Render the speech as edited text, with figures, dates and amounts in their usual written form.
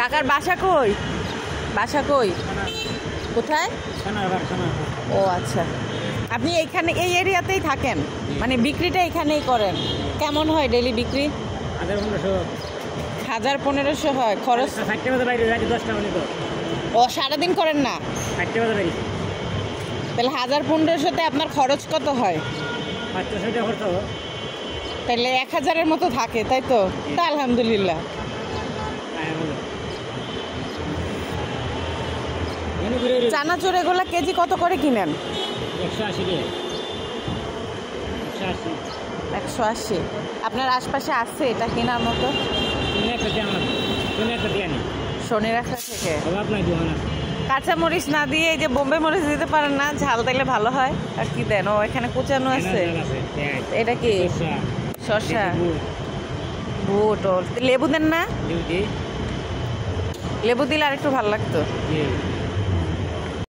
কাকার বাসা কই? বাসা কই? কোথায়? ও আচ্ছা, আপনি এইখানে এই এরিয়াতেই থাকেন, মানে বিক্রিটা এখানেই করেন? কেমন হয় ডেলি বিক্রি? 1000-1500 হয়। খরচ? ও সারাদিন করেন না? তাহলে 1000-1500-তে আপনার খরচ কত হয়? তাহলে 1000-এর মতো থাকে, তাই তো? তা আলহামদুলিল্লাহ। চানাচুর এগুলা কেজি কত করে কিনেন? 180। আপনার আশপাশে আছে এটা কেনার মতো? শনিরাখা থেকে। কাঁচামরিচ না দিয়ে এই যে বোম্বে মরিচ দিতে পারেন না? ঝাল দিলে ভালো হয়। আর কি দেন? ও এখানে কুচানো আছে। এটা কি? শসা, বুট। ও লেবু দেন না? লেবু দিলে আর একটু ভালো লাগতো।